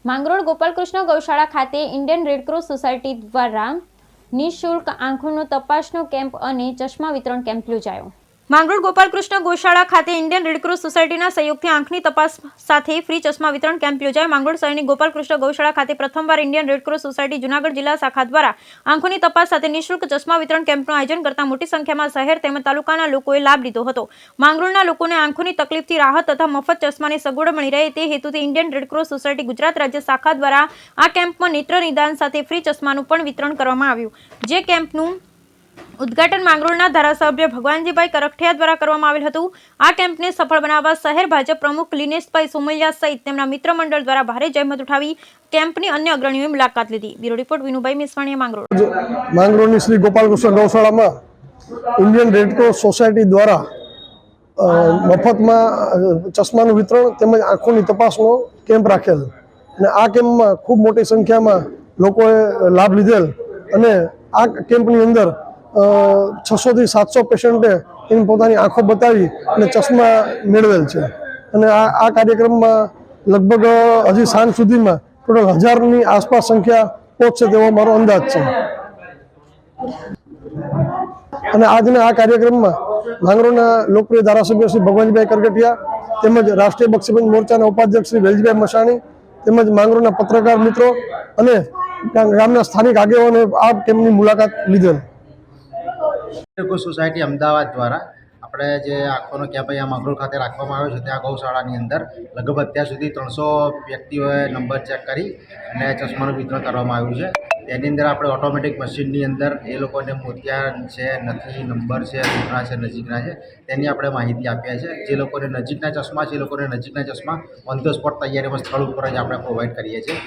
માંગરોળ ગોપાલકૃષ્ણ ગૌશાળા ખાતે Indian Red Cross society દ્વારા નિઃશુલ્ક આંખોનો તપાસનો કેમ્પ અને ચશ્મા વિતરણ કેમ્પ યોજાયો। માંગરોળ ગોપાલકૃષ્ણ ગૌશાળા ખાતે ઇન્ડિયન રેડક્રોસ સોસાયટીના સહયોગથી આંખની તપાસ સાથે ફ્રી ચશ્મા વિતરણ કેમ્પ યોજાયો। માંગરોળ શહેરની ગોપાલકૃષ્ણ ગૌશાળા ખાતે પ્રથમવાર ઇન્ડિયન રેડક્રોસ સોસાયટી જૂનાગઢ જિલ્લા શાખા દ્વારા આંખોની તપાસ સાથે નિઃશુલ્ક ચશ્મા વિતરણ કેમ્પનું આયોજન કરતા મોટી સંખ્યામાં શહેર તેમજ તાલુકાના લોકોએ લાભ લીધો હતો। માંગરોળના લોકોને આંખોની તકલીફથી રાહત તથા મફત ચશ્માની સગવડ મળી રહે તે હેતુથી ઇન્ડિયન રેડક્રોસ સોસાયટી ગુજરાત રાજ્ય શાખા દ્વારા આ કેમ્પમાં નેત્ર નિદાન સાથે ફ્રી ચશ્માનું પણ વિતરણ કરવામાં આવ્યું, જે કેમ્પનું ઉદ્ઘાટન માંગરોળના ધારાસભ્ય ભગવાનજીભાઈ કરખઠિયા દ્વારા કરવામાં આવેલ હતું। આ કેમ્પને સફળ બનાવવા શહેર ભાજપ પ્રમુખ લિનેશભાઈ સોમલિયા સહિત તેમના મિત્ર મંડળ દ્વારા ભારે જહેમત ઉઠાવી કેમ્પની અન્ય અગ્રણીઓએ મુલાકાત લીધી। Bureau report Vinubhai Misvaniya, Mangrol. માંગરોળની શ્રી ગોપાલકૃષ્ણ ગૌશાળામાં ઇન્ડિયન રેડક્રોસ સોસાયટી દ્વારા મફતમાં ચશ્માનું વિતરણ તેમજ આંખોની તપાસનો કેમ્પ રાખેલ અને આ કેમ્પમાં ખૂબ મોટી સંખ્યામાં લોકોએ લાભ લીધેલ અને આ કેમ્પની અંદર 600 થી 700 પેશન્ટે એની પોતાની આંખો બતાવી અને ચશ્મા મેળવેલ છે અને આ કાર્યક્રમમાં લગભગ હજી સાંજ સુધીમાં ટોટલ 1000ની આસપાસ સંખ્યા પહોંચશે તેવો મારો અંદાજ છે। અને આજના આ કાર્યક્રમમાં માંગરોળના લોકપ્રિય ધારાસભ્ય શ્રી ભગવાનજીભાઈ કરખઠિયા તેમજ રાષ્ટ્રીય બક્ષીબંધ મોરચાના ઉપાધ્યક્ષ શ્રી વેલજીભાઈ મસાણી તેમજ માંગરોળના પત્રકાર મિત્રો અને ગામના સ્થાનિક આગેવાનોએ આ કેમ્પની મુલાકાત લીધેલ। સોસાયટી અમદાવાદ દ્વારા આપણે જે આંખોનો કેમ્પ અહીંયા માંગરોળ ખાતે રાખવામાં આવ્યો છે ત્યાં ગૌશાળાની અંદર લગભગ અત્યાર સુધી 300 વ્યક્તિઓએ નંબર ચેક કરી અને ચશ્માનું વિતરણ કરવામાં આવ્યું છે। તેની અંદર આપણે ઓટોમેટિક મશીનની અંદર એ લોકોને મોતિયા છે, નથી, નંબર છે, દૂરના છે, નજીકના છે તેની આપણે માહિતી આપીએ છીએ। જે લોકોને નજીકના ચશ્મા છે એ લોકોને નજીકના ચશ્મા ઓન ધ સ્પોટ તૈયારીમાં સ્થળ ઉપર જ આપણે પ્રોવાઈડ કરીએ છીએ।